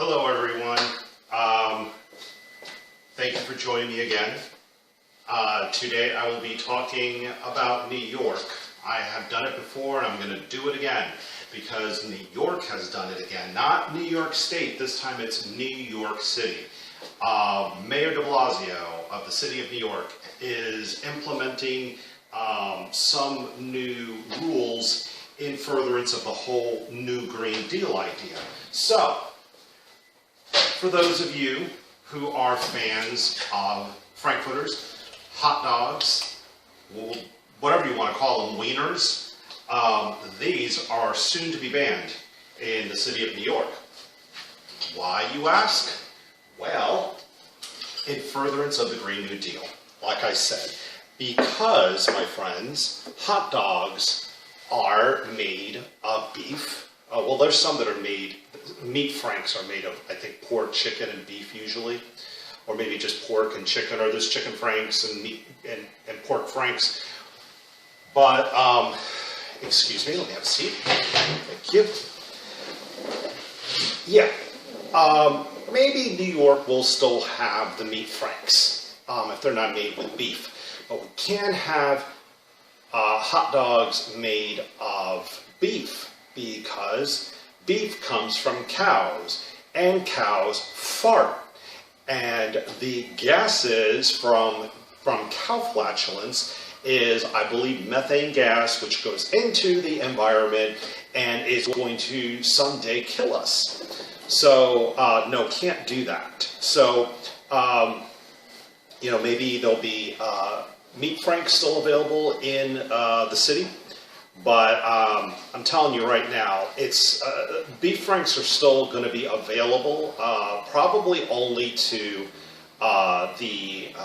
Hello everyone. Thank you for joining me again. Today I will be talking about New York. I have done it before and I'm going to do it again because New York has done it again. Not New York State, this time it's New York City. Mayor de Blasio of the city of New York is implementing some new rules in furtherance of the whole New Green Deal idea. So, for those of you who are fans of Frankfurters, hot dogs, whatever you want to call them, wieners, these are soon to be banned in the city of New York. Why, you ask? Well, in furtherance of the Green New Deal, like I said, because, my friends, hot dogs are made of beef. Well, there's some that are made, meat franks are made of, I think, pork, chicken, and beef usually, or maybe just pork and chicken, or there's chicken franks and meat and pork franks. But, excuse me, let me have a seat. Thank you. Yeah, maybe New York will still have the meat franks if they're not made with beef, but we can have hot dogs made of beef, because beef comes from cows, and cows fart. And the gases from cow flatulence is, I believe, methane gas, which goes into the environment and is going to someday kill us. So, no, can't do that. So, you know, maybe there'll be meat franks still available in the city. But I'm telling you right now, it's beef franks are still going to be available, probably only to the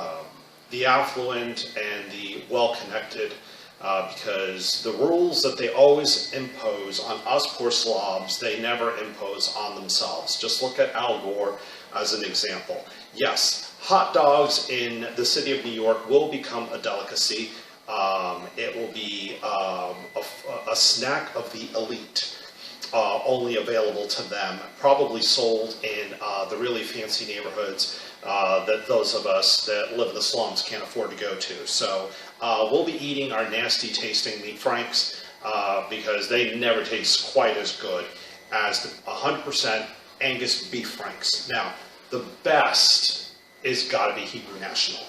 affluent and the well-connected, because the rules that they always impose on us poor slobs, they never impose on themselves. Just look at Al Gore as an example. Yes, hot dogs in the city of New York will become a delicacy. It will be a snack of the elite, only available to them, probably sold in the really fancy neighborhoods that those of us that live in the slums can't afford to go to. So we'll be eating our nasty tasting meat franks because they never taste quite as good as the 100% Angus beef franks. Now, the best is got to be Hebrew National.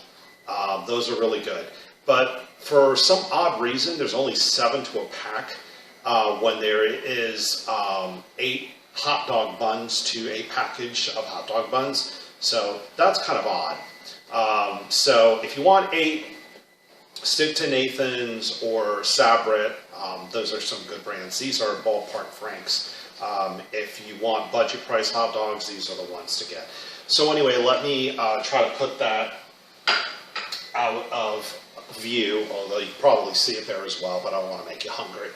Those are really good. But for some odd reason, there's only 7 to a pack when there is 8 hot dog buns to a package of hot dog buns. So that's kind of odd. So if you want 8, stick to Nathan's or Sabret. Those are some good brands. These are ballpark franks. If you want budget price hot dogs, these are the ones to get. So anyway, let me try to put that out of view, although you can probably see it there as well, but I don't want to make you hungry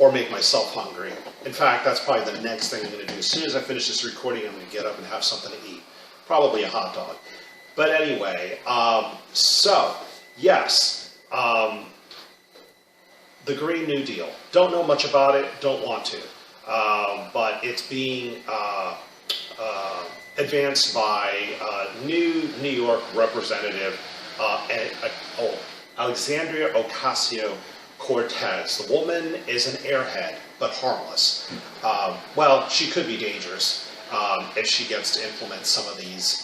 or make myself hungry. In fact, that's probably the next thing I'm going to do. As soon as I finish this recording, I'm going to get up and have something to eat. Probably a hot dog. But anyway, so, yes, the Green New Deal. Don't know much about it, don't want to. But it's being advanced by new New York representative Alexandria Ocasio-Cortez. The woman is an airhead, but harmless. Well, she could be dangerous if she gets to implement some of these,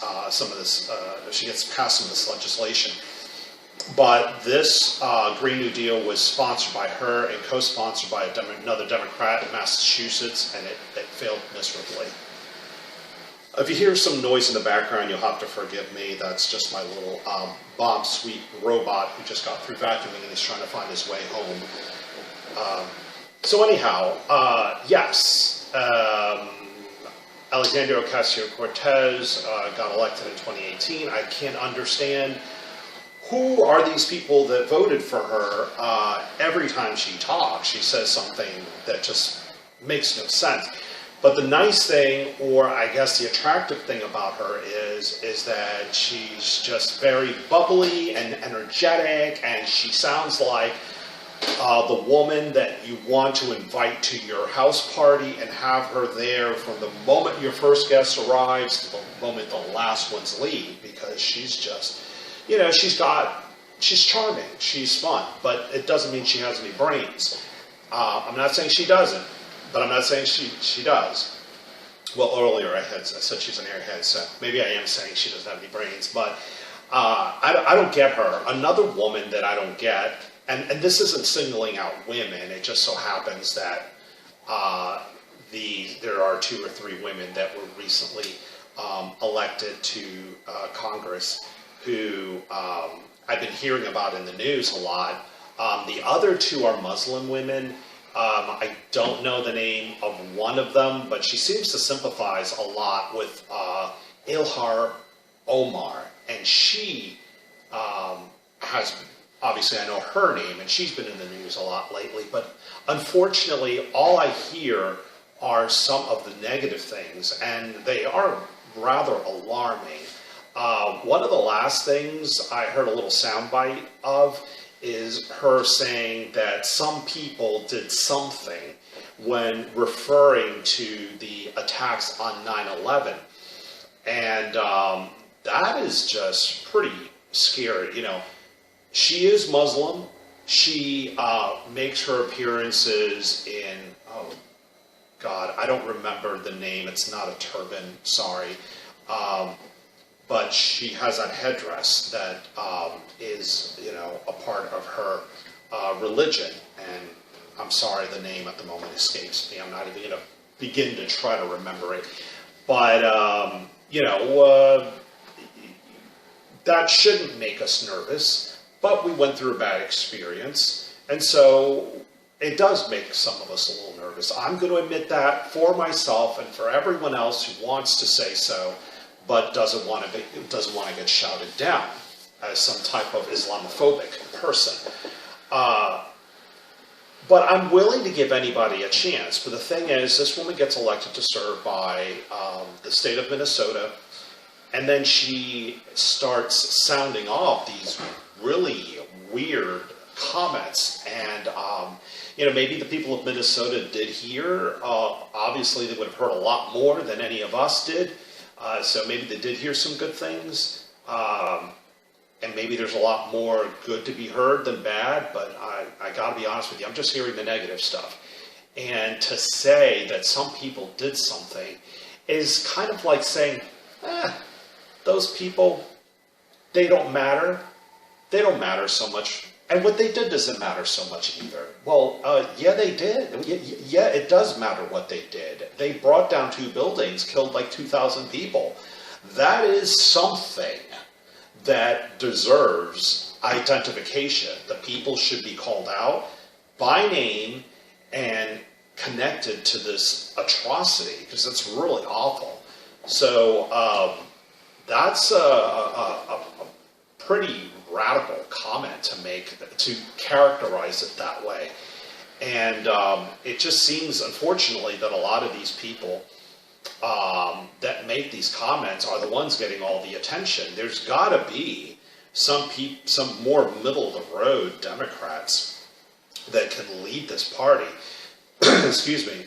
if she gets past some of this legislation. But this Green New Deal was sponsored by her and co-sponsored by another Democrat in Massachusetts, and it failed miserably. If you hear some noise in the background, you'll have to forgive me. That's just my little Bob Sweet robot who just got through vacuuming and is trying to find his way home. So anyhow, yes, Alexandria Ocasio-Cortez got elected in 2018. I can't understand who are these people that voted for her. Every time she talks, she says something that just makes no sense. But the nice thing, or I guess the attractive thing about her is that she's just very bubbly and energetic, and she sounds like the woman that you want to invite to your house party and have her there from the moment your first guest arrives to the moment the last ones leave, because she's just, you know, she's charming, she's fun, but it doesn't mean she has any brains. I'm not saying she doesn't, but I'm not saying she does. Well, earlier I said she's an airhead, so maybe I am saying she doesn't have any brains, but I don't get her. Another woman that I don't get, and this isn't singling out women, it just so happens that there are 2 or 3 women that were recently elected to Congress who I've been hearing about in the news a lot. The other 2 are Muslim women. I don't know the name of one of them, but she seems to sympathize a lot with Ilhan Omar, and she has, obviously I know her name, and she's been in the news a lot lately, but unfortunately all I hear are some of the negative things, and they are rather alarming. One of the last things I heard a little soundbite of is her saying that some people did something when referring to the attacks on 9/11. And that is just pretty scary. You know, she is Muslim. She makes her appearances in, oh God, I don't remember the name. It's not a turban, sorry. But she has that headdress that is, you know, a part of her religion. And I'm sorry, the name at the moment escapes me. I'm not even going to begin to try to remember it. But, you know, that shouldn't make us nervous. But we went through a bad experience. And so it does make some of us a little nervous. I'm going to admit that for myself and for everyone else who wants to say so, but doesn't want to get shouted down as some type of Islamophobic person. But I'm willing to give anybody a chance. But the thing is, this woman gets elected to serve by the state of Minnesota, and then she starts sounding off these really weird comments. And you know, maybe the people of Minnesota did hear. Obviously, they would have heard a lot more than any of us did. So maybe they did hear some good things, and maybe there's a lot more good to be heard than bad, but I gotta be honest with you, I'm just hearing the negative stuff. And to say that some people did something is kind of like saying, those people, they don't matter. They don't matter so much. And what they did doesn't matter so much either. Well, yeah, they did. Yeah, it does matter what they did. They brought down 2 buildings, killed like 2,000 people. That is something that deserves identification. The people should be called out by name and connected to this atrocity, because it's really awful. So that's a pretty radical comment to make, to characterize it that way. And it just seems, unfortunately, that a lot of these people that make these comments are the ones getting all the attention. There's got to be some more middle-of-the-road Democrats that can lead this party. Excuse me.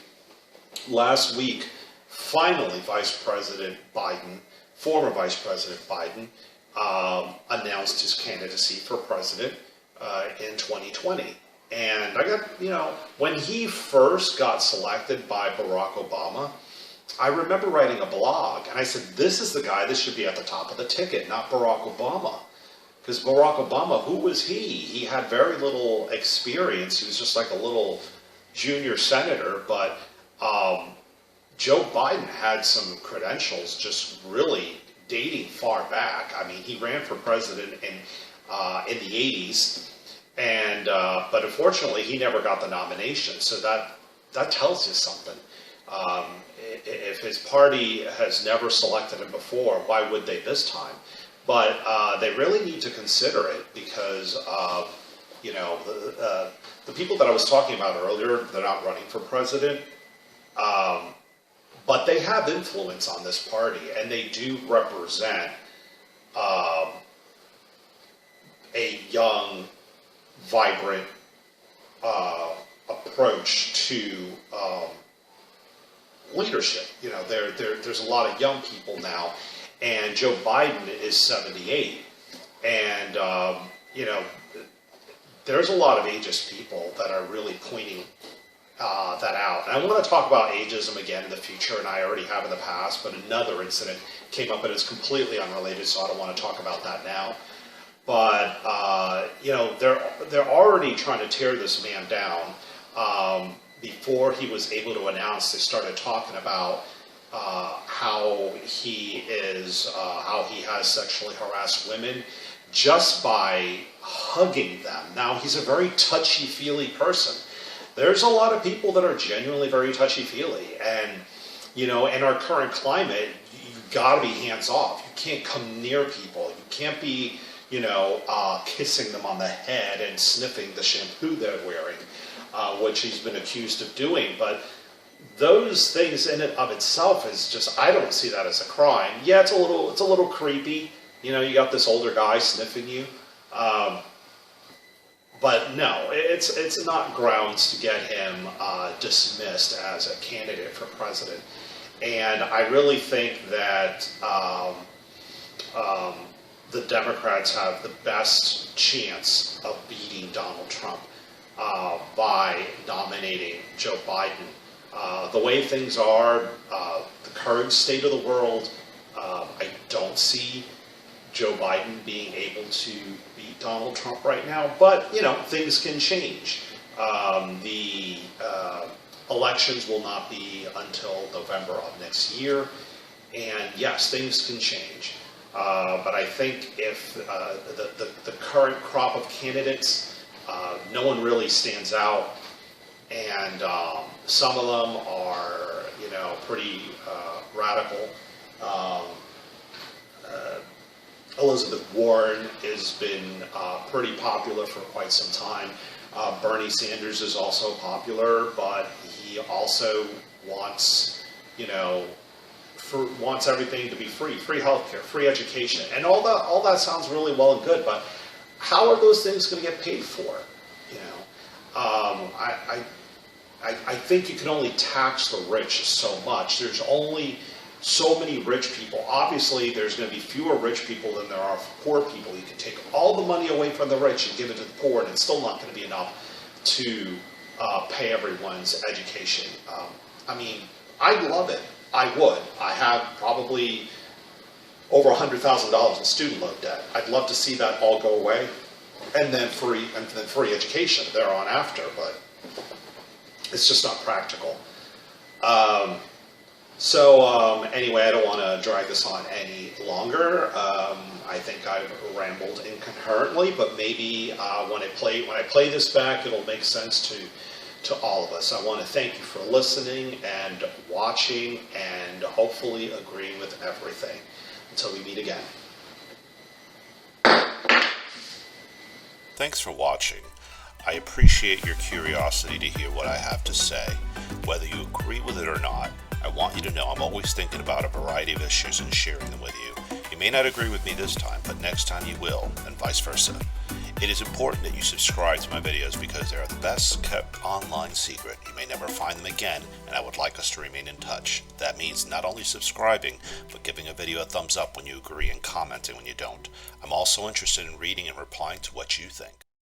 Last week, finally, former Vice President Biden, announced his candidacy for president in 2020. And I got, you know, when he first got selected by Barack Obama, I remember writing a blog, and I said, this is the guy that should be at the top of the ticket, not Barack Obama. Because Barack Obama, who was he? He had very little experience. He was just like a little junior senator, but Joe Biden had some credentials just really dating far back. I mean, he ran for president in the 80s, and but unfortunately, he never got the nomination. So that tells you something. If his party has never selected him before, why would they this time? But they really need to consider it, because you know, the people that I was talking about earlier, they're not running for president. But they have influence on this party, and they do represent a young, vibrant approach to leadership. You know, there's a lot of young people now, and Joe Biden is 78, and you know, there's a lot of ageist people that are really pointing that out. And I want to talk about ageism again in the future, and I already have in the past, but another incident came up and it's completely unrelated, so I don't want to talk about that now. But, you know, they're already trying to tear this man down. Before he was able to announce, they started talking about how he has sexually harassed women just by hugging them. Now, he's a very touchy-feely person. There's a lot of people that are genuinely very touchy-feely, and, you know, in our current climate, you've got to be hands-off. You can't come near people. You can't be, you know, kissing them on the head and sniffing the shampoo they're wearing, which he's been accused of doing. But those things in and of itself is just, I don't see that as a crime. Yeah, it's a little creepy. You know, you got this older guy sniffing you. But no, it's not grounds to get him dismissed as a candidate for president. And I really think that the Democrats have the best chance of beating Donald Trump by nominating Joe Biden. The way things are, the current state of the world, I don't see Joe Biden being able to beat Donald Trump right now, but, you know, things can change. The elections will not be until November of next year, and yes, things can change. But I think if the current crop of candidates, no one really stands out, and some of them are, you know, pretty radical. Elizabeth Warren has been pretty popular for quite some time. Bernie Sanders is also popular, but he also wants, you know, wants everything to be free healthcare, free education, and all that sounds really well and good. But how are those things going to get paid for? You know, I think you can only tax the rich so much. There's only so many rich people. Obviously, there's going to be fewer rich people than there are poor people. You can take all the money away from the rich and give it to the poor, and it's still not going to be enough to pay everyone's education. I mean, I'd love it. I would. I have probably over $100,000 in student loan debt. I'd love to see that all go away, and then free education thereon after. But it's just not practical. Anyway, I don't want to drag this on any longer. I think I've rambled incoherently, but maybe when I play this back, it'll make sense to all of us. I want to thank you for listening and watching and hopefully agreeing with everything. Until we meet again. Thanks for watching. I appreciate your curiosity to hear what I have to say. Whether you agree with it or not, I want you to know I'm always thinking about a variety of issues and sharing them with you. You may not agree with me this time, but next time you will, and vice versa. It is important that you subscribe to my videos because they are the best kept online secret. You may never find them again, and I would like us to remain in touch. That means not only subscribing, but giving a video a thumbs up when you agree and commenting when you don't. I'm also interested in reading and replying to what you think.